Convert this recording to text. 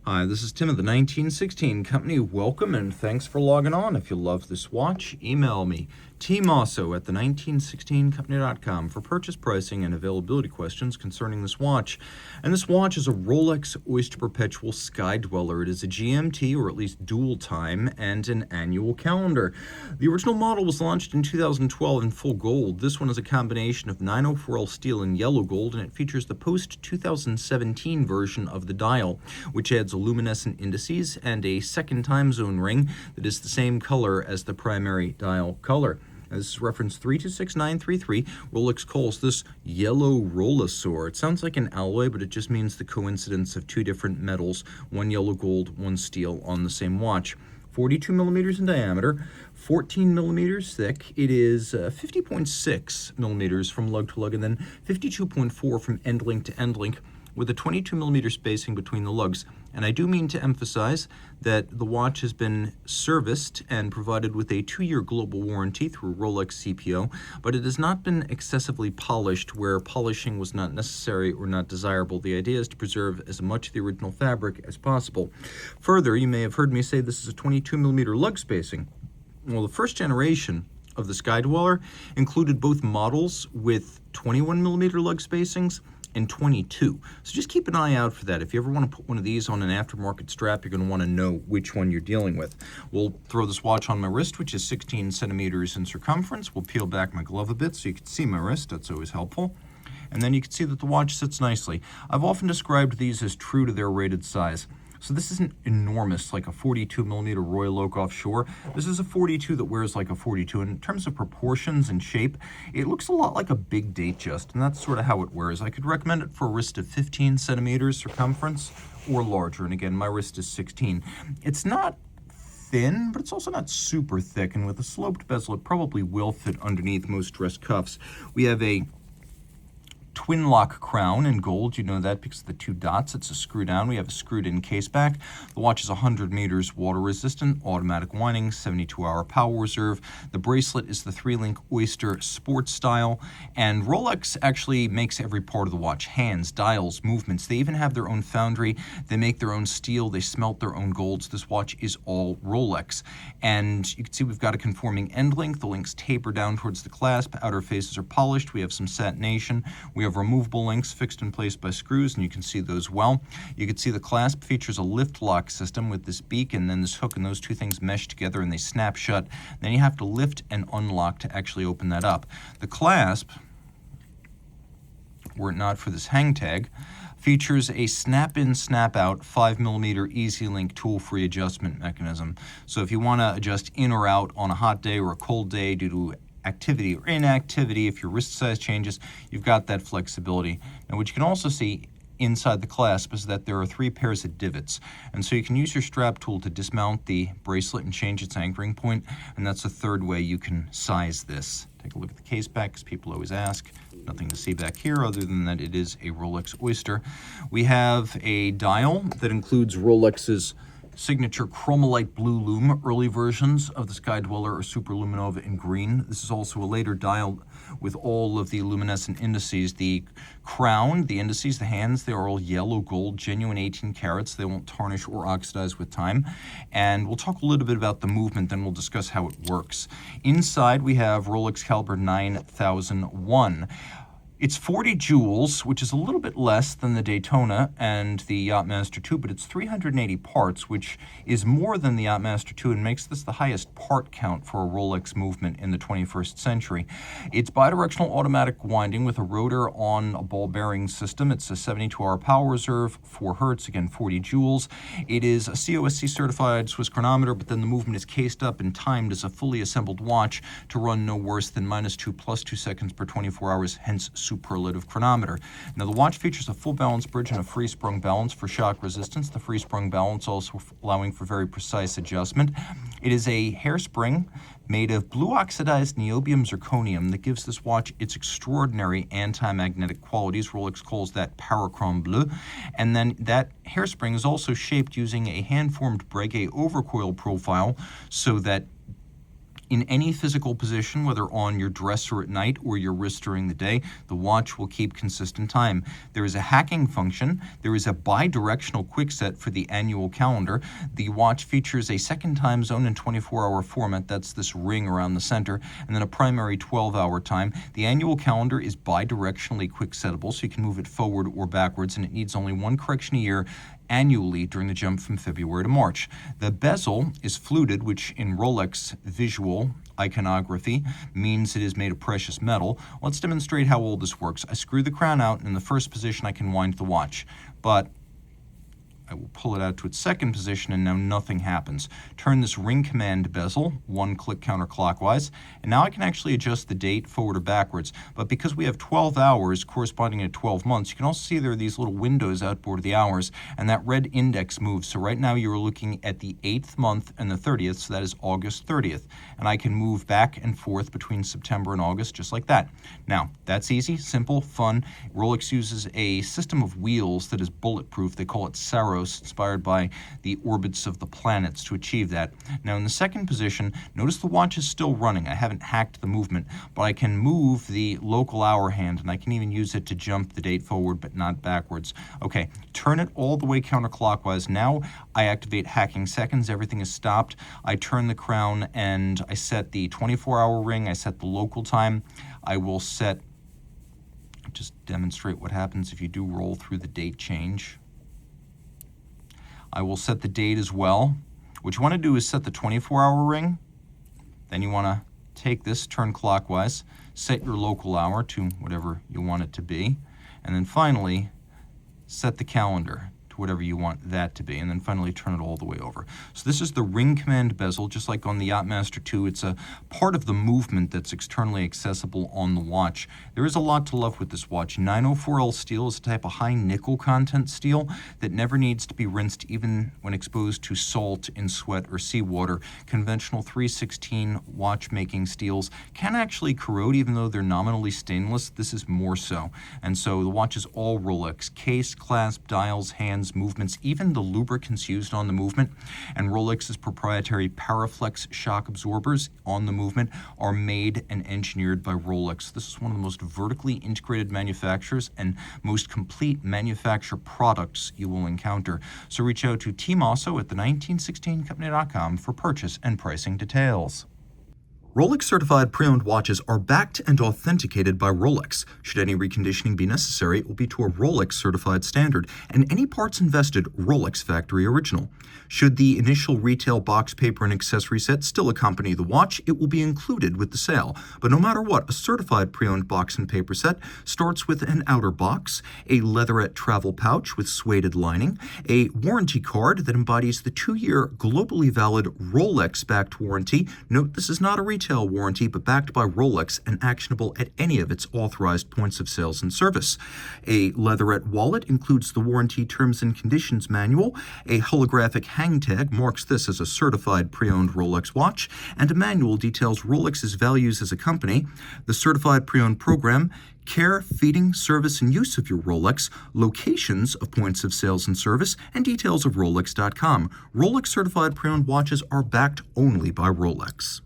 Hi, this is Tim of the 1916 Company. Welcome and thanks for logging on. If you love this watch, email me, Team Mosso at the1916company.com for purchase pricing and availability questions concerning this watch. And this watch is a Rolex Oyster Perpetual Sky-Dweller. It is a GMT, or at least dual time, and an annual calendar. The original model was launched in 2012 in full gold. This one is a combination of 904L steel and yellow gold, and it features the post-2017 version of the dial, which adds luminescent indices and a second time zone ring that is the same color as the primary dial color. Now, this is reference 326933. Rolex calls this yellow Rolesaur. It sounds like an alloy, but it just means the coincidence of two different metals, one yellow gold, one steel, on the same watch. 42 millimeters in diameter, 14 millimeters thick. It is 50.6 millimeters from lug to lug, and then 52.4 from end link to end link, with a 22 millimeter spacing between the lugs. And I do mean to emphasize that the watch has been serviced and provided with a 2-year global warranty through Rolex CPO, but it has not been excessively polished where polishing was not necessary or not desirable. The idea is to preserve as much of the original fabric as possible. Further, you may have heard me say this is a 22 millimeter lug spacing. Well, the first generation of the Sky-Dweller included both models with 21 millimeter lug spacings and 22. So just keep an eye out for that. If you ever want to put one of these on an aftermarket strap, you're going to want to know which one you're dealing with. We'll throw this watch on my wrist, which is 16 centimeters in circumference. We'll peel back my glove a bit so you can see my wrist. That's always helpful. And then you can see that the watch sits nicely. I've often described these as true to their rated size. So this isn't enormous like a 42 millimeter Royal Oak offshore. This is a 42 that wears like a 42. And in terms of proportions and shape, it looks a lot like a big Datejust, and that's sort of how it wears. I could recommend it for a wrist of 15 centimeters circumference or larger. And again, my wrist is 16. It's not thin, but it's also not super thick. And with a sloped bezel, it probably will fit underneath most dress cuffs. We have a twin lock crown in gold. You know that because of the two dots. It's a screw down. We have a screwed in case back. The watch is 100 meters water resistant, automatic winding, 72-hour power reserve. The bracelet is the 3-link Oyster sports style, and Rolex actually makes every part of the watch: hands, dials, movements. They even have their own foundry. They make their own steel. They smelt their own golds. This watch is all Rolex. And you can see we've got a conforming end link. The links taper down towards the clasp. Outer faces are polished. We have some satination. We have removable links fixed in place by screws, and you can see those well. You can see the clasp features a lift lock system with this beak and then this hook, and those two things mesh together and they snap shut. Then you have to lift and unlock to actually open that up. The clasp, were it not for this hang tag, features a snap-in, snap-out 5 millimeter easy link tool-free adjustment mechanism. So if you want to adjust in or out on a hot day or a cold day due to activity or inactivity, if your wrist size changes, you've got that flexibility. Now, what you can also see inside the clasp is that there are 3 pairs of divots, and so you can use your strap tool to dismount the bracelet and change its anchoring point, and that's a third way you can size this. Take a look at the case back, because people always ask. Nothing to see back here other than that it is a Rolex Oyster. We have a dial that includes Rolex's signature chromolite blue lume. Early versions of the Sky-Dweller are superluminova in green. This is also a later dial with all of the luminescent indices. The crown, the indices, the hands, they are all yellow gold, genuine 18 carats. They won't tarnish or oxidize with time. And we'll talk a little bit about the movement, then we'll discuss how it works. Inside we have Rolex caliber 9001. It's 40 jewels, which is a little bit less than the Daytona and the Yachtmaster 2, but it's 380 parts, which is more than the Yachtmaster 2 and makes this the highest part count for a Rolex movement in the 21st century. It's bidirectional automatic winding with a rotor on a ball bearing system. It's a 72-hour power reserve, 4 hertz, again 40 jewels. It is a COSC certified Swiss chronometer, but then the movement is cased up and timed as a fully assembled watch to run no worse than -2 + 2 seconds per 24 hours, hence superlative chronometer. Now, the watch features a full balance bridge and a free sprung balance for shock resistance. The free sprung balance also allowing for very precise adjustment. It is a hairspring made of blue oxidized niobium zirconium that gives this watch its extraordinary anti-magnetic qualities. Rolex calls that parachrome bleu. And then that hairspring is also shaped using a hand-formed Breguet overcoil profile so that In any physical position, whether on your dresser at night or your wrist during the day, the watch will keep consistent time. There is a hacking function. There is a bi-directional quick set for the annual calendar. The watch features a second time zone and 24-hour format. That's this ring around the center, and then a primary 12-hour time. The annual calendar is bi-directionally quick settable, so you can move it forward or backwards, and it needs only one correction a year annually during the jump from February to March. The bezel is fluted, which in Rolex visual iconography means it is made of precious metal. Let's demonstrate how all this works. I screw the crown out, and in the first position I can wind the watch, but I will pull it out to its second position, and now nothing happens. Turn this ring command bezel, one click counterclockwise, and now I can actually adjust the date forward or backwards. But because we have 12 hours corresponding to 12 months, you can also see there are these little windows outboard of the hours, and that red index moves. So right now you're looking at the 8th month and the 30th, so that is August 30th. And I can move back and forth between September and August just like that. Now, that's easy, simple, fun. Rolex uses a system of wheels that is bulletproof. They call it Saros, inspired by the orbits of the planets to achieve that. Now in the second position, notice the watch is still running. I haven't hacked the movement, but I can move the local hour hand, and I can even use it to jump the date forward but not backwards. Okay, turn it all the way counterclockwise. Now I activate hacking seconds. Everything is stopped. I turn the crown and I set the 24-hour ring. I set the local time. I will set, just demonstrate what happens if you do roll through the date change. I will set the date as well. What you want to do is set the 24-hour ring. Then you want to take this, turn clockwise, set your local hour to whatever you want it to be, and then finally set the calendar to whatever you want that to be, and then finally turn it all the way over. So this is the ring command bezel, just like on the Yachtmaster 2. It's a part of the movement that's externally accessible on the watch. There is a lot to love with this watch. 904L steel is a type of high nickel content steel that never needs to be rinsed even when exposed to salt in sweat or seawater. Conventional 316 watchmaking steels can actually corrode even though they're nominally stainless. This is more so. And so the watch is all Rolex. Case, clasp, dials, hands, movements, even the lubricants used on the movement, and Rolex's proprietary Paraflex shock absorbers on the movement are made and engineered by Rolex. This is one of the most vertically integrated manufacturers and most complete manufacturer products you will encounter. So reach out to Team Mosso at the1916company.com for purchase and pricing details. Rolex Certified Pre-Owned watches are backed and authenticated by Rolex. Should any reconditioning be necessary, it will be to a Rolex Certified standard, and any parts invested Rolex Factory Original. Should the initial retail box, paper, and accessory set still accompany the watch, it will be included with the sale. But no matter what, a certified pre-owned box and paper set starts with an outer box, a leatherette travel pouch with suede lining, a warranty card that embodies the 2-year globally valid Rolex-backed warranty. Note this is not a retail warranty, but backed by Rolex and actionable at any of its authorized points of sales and service. A leatherette wallet includes the warranty terms and conditions manual. A holographic hang tag marks this as a certified pre-owned Rolex watch, and a manual details Rolex's values as a company, the certified pre-owned program, care, feeding, service, and use of your Rolex, locations of points of sales and service, and details of Rolex.com. Rolex certified pre-owned watches are backed only by Rolex.